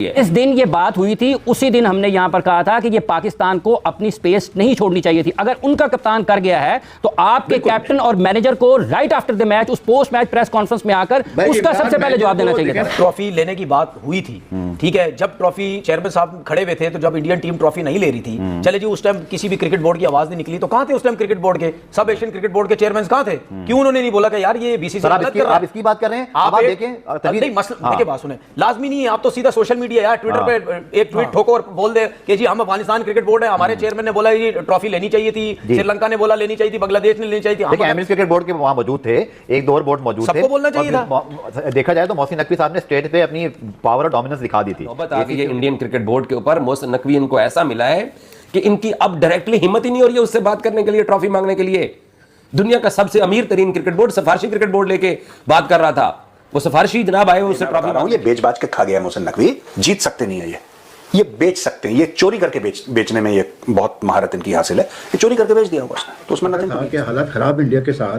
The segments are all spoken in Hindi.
इस दिन ये बात हुई थी, उसी दिन हमने यहां पर कहा था कि ये पाकिस्तान को अपनी स्पेस नहीं छोड़नी चाहिए थी। अगर उनका कप्तान कर गया है तो आपके कैप्टन और मैनेजर को राइट आफ्टर द मैच, उस पोस्ट मैच प्रेस कॉन्फ्रेंस में आकर उसका सबसे पहले जवाब देना चाहिए था। ट्रॉफी लेने की बात हुई थी, ठीक है, जब ट्रॉफी चेयरमैन साहब खड़े हुए थे, तो जब इंडियन टीम ट्रॉफी नहीं ले रही थी, चले जी उस टाइम किसी भी क्रिकेट बोर्ड की आवाज नहीं निकली, तो कहां थे उस टाइम क्रिकेट बोर्ड के, सब एशियन क्रिकेट बोर्ड के चेयरमैन कहां थे? क्यों उन्होंने नहीं बोला कि यार ये बीसीसीआई गलत कर रहा है? आप इसकी बात कर रहे हैं, आप देखें नहीं, मसला देखिए, बात सुने, लाजमी नहीं है आप तो सीधा सोशल मीडिया यार ट्विटर पे एक ट्वीट ठोको और बोल दे कि जी हम अफगानिस्तान क्रिकेट बोर्ड है, हमारे चेयरमैन ने बोला ये ट्रॉफी लेनी चाहिए थी, श्रीलंका ने बोला लेनी चाहिए थी, बांग्लादेश ने लेनी चाहिए थी। देखिए एमएस क्रिकेट बोर्ड के वहां मौजूद थे, एक दो और बोर्ड मौजूद थे, सबको बोलना चाहिए था। देखा जाए तो मोहसिन नकवी साहब ने स्टेज पे अपनी पावर और डोमिनेंस दिखा दी थी। ये इंडियन क्रिकेट बोर्ड के ऊपर मोहसिन नकवी इनको ऐसा मिला है कि इनकी अब डायरेक्टली हिम्मत ही नहीं हो रही है उससे बात करने के लिए, ट्रॉफी मांगने के लिए। दुनिया का सबसे अमीर तरीन क्रिकेट बोर्ड सिफारिशी क्रिकेट बोर्ड लेके बात कर रहा था, वो सिफारिशी जनाब आए उससे ट्रॉफी। ये बेच बाज के खा गया मोहसिन नकवी, जीत सकते नहीं है ये बेच सकते हैं, ये चोरी करके बेचने में ये बहुत महारत इनकी हासिल है, ये चोरी करके बेच दिया होगा उसने, तो उसमें नथिंग। हालात खराब इंडिया के साथ,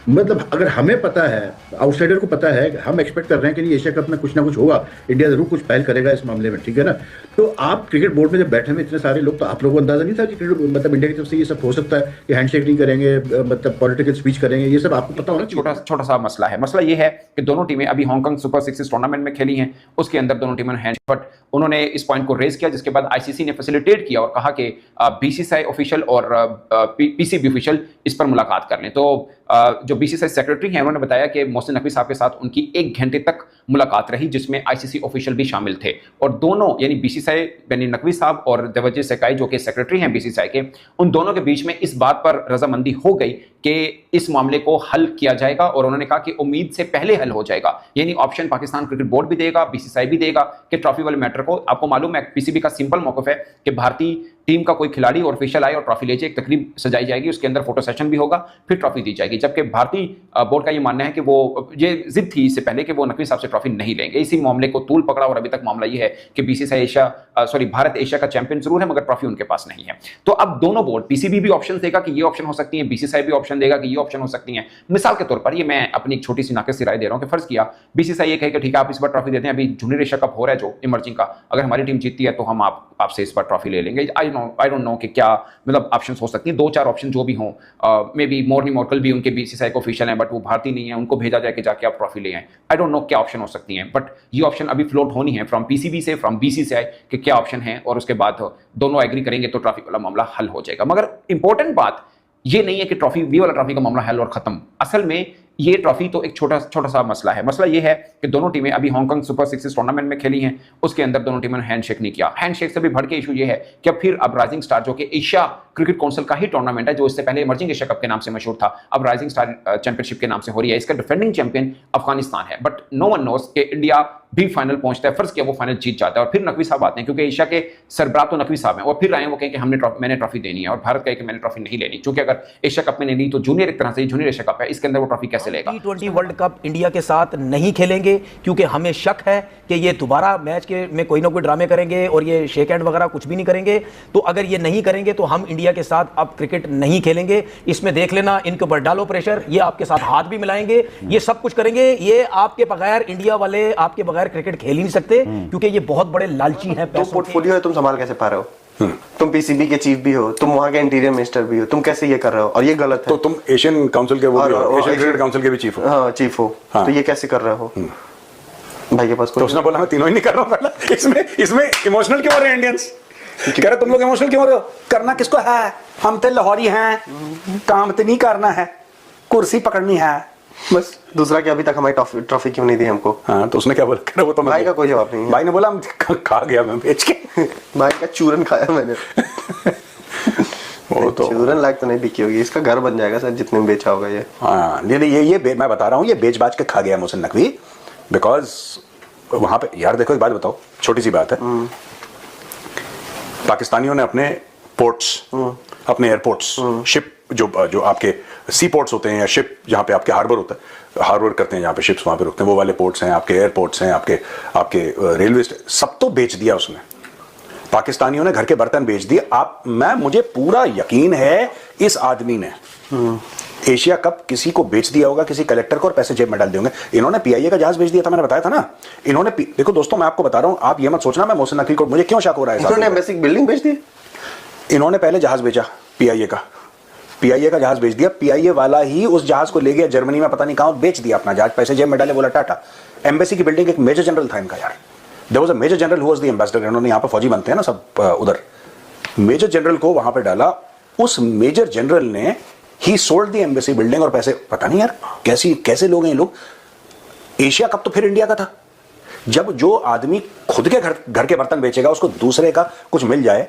मतलब अगर हमें पता है, आउटसाइडर को पता है, हम एक्सपेक्ट कर रहे हैं कि एशिया कप में कुछ ना कुछ होगा, इंडिया जरूर कुछ पहल करेगा इस मामले में, ठीक है ना। तो आप क्रिकेट बोर्ड में जब बैठे में इतने सारे लोग, तो आप लोगों को अंदाजा नहीं था कि मतलब इंडिया की तरफ से ये सब हो सकता है कि हैंडशेक नहीं करेंगे, मतलब पॉलिटिकल स्पीच करेंगे, ये सब आपको पता होना। छोटा सा मसला है। मसला ये है कि दोनों टीमें अभी हांगकांग सुपर सिक्स टूर्नामेंट में खेली हैं, उसके अंदर दोनों टीमों ने हैंड, बट उन्होंने इस पॉइंट को रेज किया, जिसके बाद आईसीसी ने फैसिलिटेट किया और कहा कि बीसीसीआई ऑफिशियल और पीसीबी ऑफिशियल इस पर मुलाकात कर लें। तो जो बीसीसीआई सेक्रेटरी हैं उन्होंने बताया कि मोहसिन नकवी साहब के साथ उनकी 1 घंटे तक मुलाकात रही, जिसमें आईसीसी ऑफिशियल भी शामिल थे, और दोनों यानी बीसीसीआई यानी नकवी साहब और देवजीत सेकाई जो कि सेक्रेटरी हैं बीसीसीआई के, उन दोनों के बीच में इस बात पर रजामंदी हो गई कि इस मामले को हल किया जाएगा, और उन्होंने कहा कि उम्मीद से पहले हल हो जाएगा। यानी ऑप्शन पाकिस्तान क्रिकेट बोर्ड भी देगा, बीसीसीआई भी देगा कि ट्रॉफी वाले मैटर को, आपको मालूम है पीसीबी का सिंपल मौकफ है कि भारतीय टीम का कोई खिलाड़ी और ऑफिशियल आए और ट्रॉफी ले जाए, एक तकरीब सजाई जाएगी, उसके अंदर फोटो सेशन भी होगा, फिर ट्रॉफी दी जाएगी। जबकि भारतीय बोर्ड का ये मानना है कि वो ये जिद थी इससे पहले कि वो नकवी साहब से ट्रॉफी नहीं लेंगे। इसी मामले को तूल पकड़ा और अभी तक मामला ये है कि बीसीसीआई भारत एशिया का चैंपियन जरूर है, मगर ट्रॉफी उनके पास नहीं है। तो अब दोनों बोर्ड, पीसीबी भी ऑप्शन देगा कि ये ऑप्शन हो सकती है, बीसीसीआई भी ऑप्शन देगा कि ये ऑप्शन हो सकती है। मिसाल के तौर पर ये मैं अपनी एक छोटी सी नाक़िस राय दे रहा हूं कि फर्ज किया बीसीसीआई ये कहे कि ठीक है आप इस बार ट्रॉफी देते हैं, अभी जूनियर एशिया कप हो रहा है जो इमर्जिंग का, अगर हमारी टीम जीतती है तो हम आपसे इस बार ट्रॉफी ले लेंगे। आई डोंट नो कि क्या मतलब ऑप्शंस हो सकती हैं, 2-4 ऑप्शन जो भी हों, मे बी मोर्नी मोर्कल भी उनके बीसीसीआई को ऑफिशियल हैं बट वो भारतीय नहीं है, उनको भेजा जाए कि जाके आप ट्रॉफी ले आए। आई डोंट नो क्या ऑप्शन हो सकती हैं, बट ये ऑप्शन अभी फ्लोट होनी है फ्रॉम पीसीबी से, फ्रॉम बीसीसीआई कि क्या ऑप्शन है, और उसके बाद दोनों एग्री करेंगे तो ट्रॉफी वाला मामला हल हो जाएगा। मगर इंपॉर्टेंट बात ये नहीं है कि ट्रॉफी वी वाला ट्रॉफी का मामला हल और खत्म। असल में ये ट्रॉफी तो एक छोटा सा मसला है। मसला ये है कि दोनों टीमें अभी हांगकांग सुपर सिक्स टूर्नामेंट में खेली हैं, उसके अंदर दोनों टीमों ने हैंडशेक नहीं किया। हैंडशेक से भी बढ़ के इशू ये है कि अब राइजिंग स्टार जो कि एशिया क्रिकेट काउंसिल का ही टूर्नामेंट है, जो इससे पहले इमर्जिंग एशिया कप के नाम से मशहूर था, अब राइजिंग स्टार चैंपियनशिप के नाम से हो रही है। इसका डिफेंडिंग चैंपियन अफगानिस्तान है, बट नो वन नोस कि इंडिया भी फाइनल पहुंचता है। फर्ज किया वो फाइनल जीत जाता है और फिर नकवी साहब आते हैं, क्योंकि एशिया के सरबराह तो नकवी साहब हैं, और फिर आए वो कहें कि मैंने ट्रॉफी देनी है, और भारत कहे कि मैंने ट्रॉफी नहीं लेनी, क्योंकि अगर एशिया कप में नहीं ली तो जूनियर एक तरह से जूनियर एशिया कप है, इसके अंदर वो ट्रॉफी कैसे लेगा। T20 वर्ल्ड कप इंडिया के साथ नहीं खेलेंगे क्योंकि हमें शक है कि ये दोबारा मैच के में कोई ना कोई ड्रामे करेंगे और ये शेक हैंड वगैरह कुछ भी नहीं करेंगे। तो अगर ये नहीं करेंगे तो हम इंडिया के साथ अब क्रिकेट नहीं खेलेंगे। इसमें देख लेना, इनके ऊपर डालो प्रेशर, ये आपके साथ हाथ भी मिलाएंगे, ये सब कुछ करेंगे। ये आपके बगैर, इंडिया वाले आपके बगैर क्रिकेट खेल ही नहीं सकते, क्योंकि ये बहुत बड़े लालची हैं। तो पोर्टफोलियो है, तुम संभाल कैसे पा रहे हो? तुम पीसीबी के चीफ भी हो, तुम वहां के इंटीरियर मिनिस्टर भी हो, तुम कैसे ये कर रहे हो? और ये गलत है। तो तुम एशियन काउंसिल के वो भी हो, एशियन क्रिकेट काउंसिल के भी चीफ हो। हाँ चीफ हो। हाँ। तो ये कैसे कर रहे हो भाई के पास? तो उसने बोला मैं तीनों ही नहीं कर रहा हूँ पहले। इसमें इमोशनल क्यों हो रहे हैं इंडियंस? कह रहे तुम लोग इमोशनल क्यों हो रहे हो? करना किसको है? हम तो लाहौरी हैं, काम तो नहीं करना है, कुर्सी पकड़नी है बस। दूसरा कि अभी तक हमारी ट्रॉफी क्यों नहीं दी हमको? हाँ तो उसने क्या बोला? वो तो भाई का कोई जवाब नहीं। भाई ने बोला खा गया मैं बेच के। भाई का चूरन खाया मैंने। वो तो चूरन लायक तो नहीं बिकी होगी, इसका घर बन जाएगा सर जितने में बेचा होगा ये। हाँ ये मैं बता रहा हूँ, ये बेच बाज के खा गया मोहसिन नकवी, बिकॉज वहां पे यार देखो एक बात बताओ, छोटी सी बात है, पाकिस्तानियों ने अपने पोर्ट्स, अपने एयरपोर्ट्स, शिप जो आपके सी पोर्ट्स होते हैं या शिप जहाँ पे आपके हार्बर होता है, हार्बर करते हैं जहाँ पे शिप्स वहाँ पे रुकते हैं, वो वाले पोर्ट्स हैं, आपके एयरपोर्ट्स हैं, आपके रेलवे सब तो बेच दिया उसने। पाकिस्तानियों ने घर के बर्तन बेच दिए। मुझे पूरा यकीन है इस आदमी ने एशिया कप किसी को बेच दिया होगा, किसी कलेक्टर को, और पैसे जेब में डाल देंगे। इन्होंने पीआईए का जहाज बेच दिया था, मैंने बताया था ना। इन्होंने देखो दोस्तों, मैं आपको बता रहा हूं, आप ये मत सोचना मैं मोहसिन नकवी को, मुझे क्यों शक हो रहा है। इन्होंने एम्बेसी की बिल्डिंग बेच दी। इन्होंने पहले जहाज बेचा पीआईए का जहाज बेच दिया। पीआईए वाला ही उस जहाज को ले गया जर्मनी में, पता नहीं कहां बेच दिया अपना जहाज, पैसे जेब में डाले, बोला टाटा। एम्बेसी की बिल्डिंग एक मेजर जनरल था इनका यार, there was a major general who was the ambassador. इन्होंने यहां पर फौजी बनते हैं ना सब उधर, मेजर जनरल को वहां पर डाला। उस मेजर जनरल ने ही सोल्ड द एम्बेसी बिल्डिंग और पैसे, पता नहीं यार कैसे लोग हैं ये लोग। एशिया कप तो फिर इंडिया का था। जब जो आदमी खुद के घर के बर्तन बेचेगा उसको दूसरे का कुछ मिल जाए।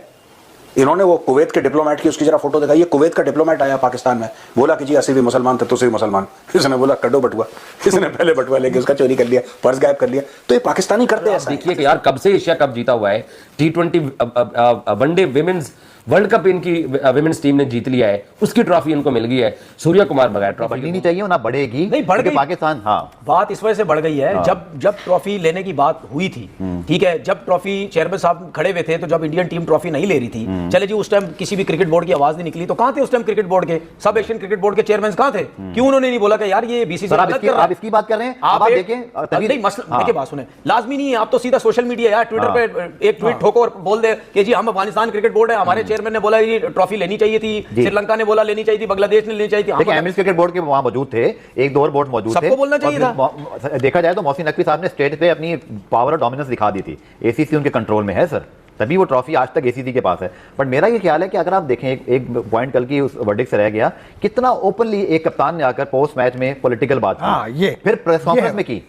इन्होंने वो कुवैत के डिप्लोमेट की उसकी जरा फोटो दिखाई, कुवैत का डिप्लोमेट आया पाकिस्तान में, बोला कि जी असली भी मुसलमान थे, तुसी भी मुसलमान। इसने बोला कड्डो बटुआ, इसने पहले बटुआ लेके उसका चोरी कर लिया, पर्स गायब कर लिया। तो ये पाकिस्तानी करते हैं ऐसा। देखिए कि यार कब से एशिया कप जीता हुआ है, T20 one day women's world cup इनकी विमेंस टीम ने जीत लिया है, उसकी ट्रॉफी इनको मिल गई है। सूर्य कुमार बगैर ट्रॉफी बढ़नी नहीं चाहिए, ना बढ़ेगी। नहीं बढ़ गई पाकिस्तान, हाँ बात इस वजह से बढ़ गई है। जब ट्रॉफी लेने की बात हुई थी, ठीक है, जब ट्रॉफी चेयरमैन साहब खड़े हुए थे, तो जब इंडियन टीम ट्रॉफी नहीं ले रही थी, चले जी उस टाइम किसी भी क्रिकेट बोर्ड की आवाज नहीं निकली, तो कहां थे उस टाइम क्रिकेट बोर्ड के, सब एशियन क्रिकेट बोर्ड के चेयरमैन कहां थे? क्यों उन्होंने नहीं बोला कि यार ये बीसीसीआई आप इसकी बात कर रहे हैं, आप देखें नहीं मसला, देखिए बात सुने, लाजमी नहीं है आप तो सीधा सोशल मीडिया यार ट्विटर पे एक ट्वीट ठोको और बोल दे कि जी हम अफगानिस्तान क्रिकेट बोर्ड है, हमारे चेयरमैन ने बोला ये ट्रॉफी लेनी चाहिए थी, श्रीलंका ने बोला लेनी चाहिए थी, बांग्लादेश ने लेनी चाहिए थी। देखिए एमएस क्रिकेट बोर्ड के वहां मौजूद थे, एक दो और बोर्ड मौजूद थे, सबको बोलना चाहिए था। देखा जाए तो मोहसिन नकवी साहब ने स्टेज पे अपनी पावर और डोमिनेंस दिखा दी थी। एसीसी उनके कंट्रोल में है सर, तभी वो ट्रॉफी आज तक एसीसी के पास है। बट मेरा ये ख्याल है कि अगर आप देखें एक पॉइंट कल की उस वर्डिक्ट से रह गया, कितना ओपनली एक कप्तान ने आकर पोस्ट मैच में पॉलिटिकल बात की, फिर प्रेस कॉन्फ्रेंस में की।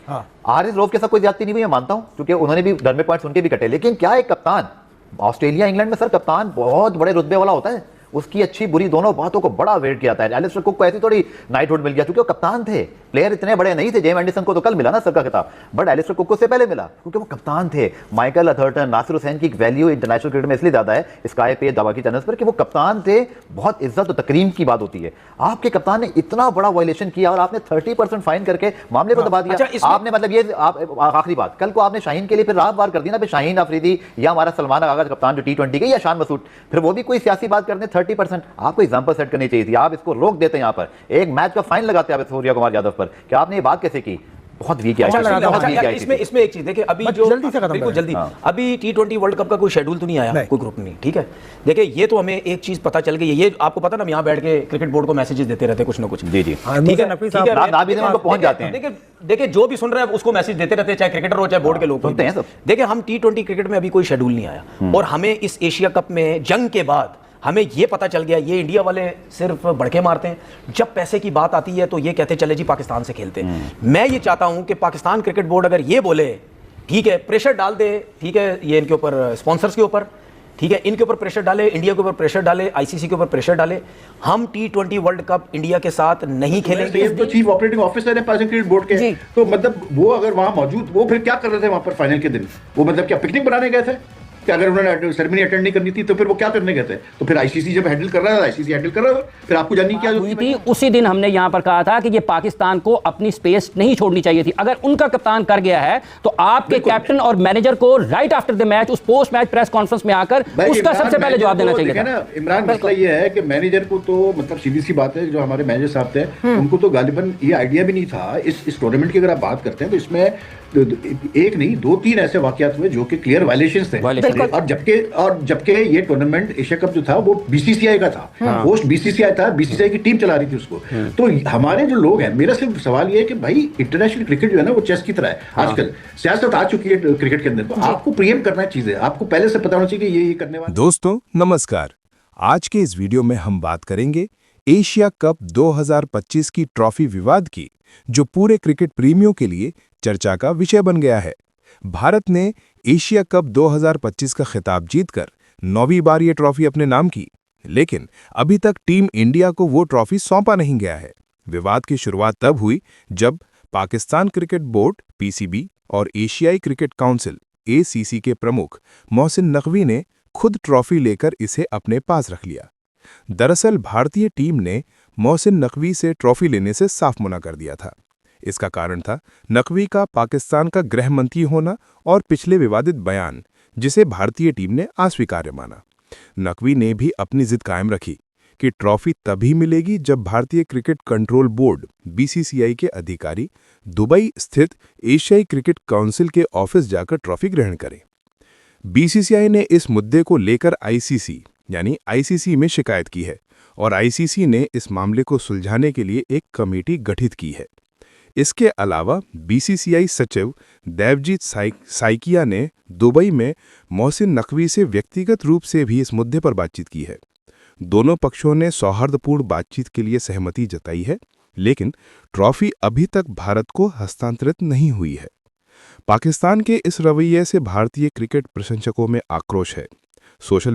आरिस रऊफ के साथ कोई ज्यादती नहीं हुई, मैं मानता हूं, क्योंकि उन्होंने भी डर में पॉइंट सुन के भी कटे। लेकिन क्या एक कप्तान, ऑस्ट्रेलिया इंग्लैंड में सर कप्तान बहुत बड़े रुतबे वाला होता है, उसकी अच्छी बुरी दोनों बातों को बड़ा वेट किया था। एलिस्टर कुक को ऐसी थोड़ी नाइटहुड मिल गया क्योंकि वो कप्तान थे, प्लेयर इतने बड़े नहीं थे। जेम एंडरसन को तो कल मिला ना सर का खिताब, बट एलिस्टर कुक को से पहले मिला क्योंकि वो कप्तान थे। माइकल अथर्टन, नासिर हुसैन की वैल्यू इंटरनेशनल क्रिकेट में इसलिए ज्यादा है स्काई पे, दवा की चैनल्स पर, कि वो कप्तान थे। बहुत इज्जत और तकरीम की बात होती है। आपके कप्तान ने इतना बड़ा वायलेशन किया और आपने 30% फाइन करके मामले को दबा दिया। आपने मतलब ये आखिरी बात, कल को आपने शाहीन के लिए फिर रात बार कर दी ना, फिर शाहीन अफरीदी या हमारा सलमान आगा कप्तान जो T20 के, या शान मसूद, फिर वो भी कोई सियासी बात करते 30%। आपको एग्जांपल सेट करनी चाहिए थी, आप इसको रोक देते हैं। यहाँ पर एक मैच का फाइन लगाते हैं सूर्य कुमार यादव पर, क्या आपने ये बात कैसे की? बहुत वीक है। इसमें एक चीज देखिए, अभी जो बिल्कुल जल्दी अभी T20 वर्ल्ड कप का कोई शेड्यूल तो नहीं आया, कोई ग्रुप नहीं, ठीक है। देखिए ये तो हमें एक चीज पता चल गई है, ये आपको पता ना, हम यहाँ बैठ के क्रिकेट बोर्ड को मैसेजेस देते रहते हैं कुछ ना कुछ। जी जी, ठीक है, पहुंच जाते हैं। देखिए जो भी सुन रहे हैं उसको मैसेज देते रहते हैं, चाहे क्रिकेटर हो चाहे बोर्ड के लोग होते हैं। देखिए हम T20 क्रिकेट में अभी कोई शेड्यूल नहीं आया, और हमें इस एशिया कप में जंग के बाद हमें ये पता चल गया, ये इंडिया वाले सिर्फ बड़के मारते हैं। जब पैसे की बात आती है तो ये कहते चले जी पाकिस्तान से खेलते हैं। मैं ये चाहता हूं कि पाकिस्तान क्रिकेट बोर्ड अगर ये बोले, ठीक है, प्रेशर डाल दे, ठीक है, ये इनके ऊपर स्पॉन्सर्स के ऊपर, ठीक है, इनके ऊपर प्रेशर डाले, इंडिया के ऊपर प्रेशर डाले, आईसीसी के ऊपर प्रेशर डाले, हम T20 वर्ल्ड कप इंडिया के साथ नहीं खेलेंगे। तो चीफ ऑपरेटिंग ऑफिसर है पाकिस्तान क्रिकेट बोर्ड के, तो मतलब वो अगर वहां मौजूद, वो फिर क्या कर रहे थे वहां पर फाइनल के दिन? वो मतलब क्या पिकनिक बनाने गए थे? कि अगर उन्होंने सेरेमनी अटेंड नहीं करनी थी तो फिर वो क्या करने गए थे? तो फिर आईसीसी जब हैंडल कर रहा था, आईसीसी हैंडल कर रहा था, फिर आपको जाननी क्या हुई थी? उसी दिन हमने यहां पर कहा था कि ये पाकिस्तान को अपनी स्पेस नहीं छोड़नी चाहिए थी। अगर उनका कप्तान कर गया है तो आपके कैप्टन और मैनेजर को राइट आफ्टर द मैच, उस पोस्ट मैच प्रेस कॉन्फ्रेंस में आकर उसका सबसे पहले जवाब देना चाहिए था। इमरान, मसला ये है कि मैनेजर को तो मतलब सीधी सी बात है, जो हमारे मैनेजर साहब थे उनको तो गालिबन ये आइडिया भी नहीं था। इस टूर्नामेंट की अगर आप बात करते हैं तो इसमें एक नहीं 2-3 ऐसे वाकयात हुए जो कि क्लियर वायलेशंस थे। और जबकि ये टूर्नामेंट एशिया कप जो था वो बीसीसीआई का था, होस्ट बीसीसीआई था, बीसीसीआई की टीम चला रही थी उसको। तो हमारे जो लोग हैं, मेरा सिर्फ सवाल ये है कि भाई इंटरनेशनल क्रिकेट जो है ना वो चेस की तरह है। आजकल सियासत आ चुकी है क्रिकेट के अंदर, तो आपको प्रियम करना चीजें, आपको पहले से पता होना चाहिए कि ये करने वाले। दोस्तों नमस्कार, आज के इस वीडियो में हम बात करेंगे एशिया कप 2025 की ट्रॉफी विवाद की, जो पूरे क्रिकेट प्रेमियों के लिए चर्चा का विषय बन गया है। भारत ने एशिया कप 2025 का खिताब जीतकर 9वीं बार ये ट्रॉफी अपने नाम की, लेकिन अभी तक टीम इंडिया को वो ट्रॉफी सौंपा नहीं गया है। विवाद की शुरुआत तब हुई जब पाकिस्तान क्रिकेट बोर्ड (पीसीबी) और एशियाई क्रिकेट काउंसिल (एसीसी) के प्रमुख मोहसिन नकवी ने खुद ट्रॉफी लेकर इसे अपने पास रख लिया। दरअसल भारतीय टीम ने मोहसिन नकवी से ट्रॉफी लेने से साफ मना कर दिया था। इसका कारण था नकवी का पाकिस्तान का गृह मंत्री होना और पिछले विवादित बयान, जिसे भारतीय टीम ने अस्वीकार्य माना। नकवी ने भी अपनी जिद कायम रखी कि ट्रॉफी तभी मिलेगी जब भारतीय क्रिकेट कंट्रोल बोर्ड बीसीसीआई के अधिकारी दुबई स्थित एशियाई क्रिकेट काउंसिल के ऑफिस जाकर ट्रॉफी ग्रहण करें। बीसीसीआई ने इस मुद्दे को लेकर आईसीसी यानी आईसीसी में शिकायत की है और आईसीसी ने इस मामले को सुलझाने के लिए एक कमेटी गठित की है। इसके अलावा बीसीसीआई सचिव देवजीत साइकिया ने दुबई में मोहसिन नकवी से व्यक्तिगत रूप से भी इस मुद्दे पर बातचीत की है। दोनों पक्षों ने सौहार्दपूर्ण बातचीत के लिए सहमति जताई है, लेकिन ट्रॉफी अभी तक भारत को हस्तांतरित नहीं हुई है। पाकिस्तान के इस रवैये से भारतीय क्रिकेट प्रशंसकों में आक्रोश है। सोशल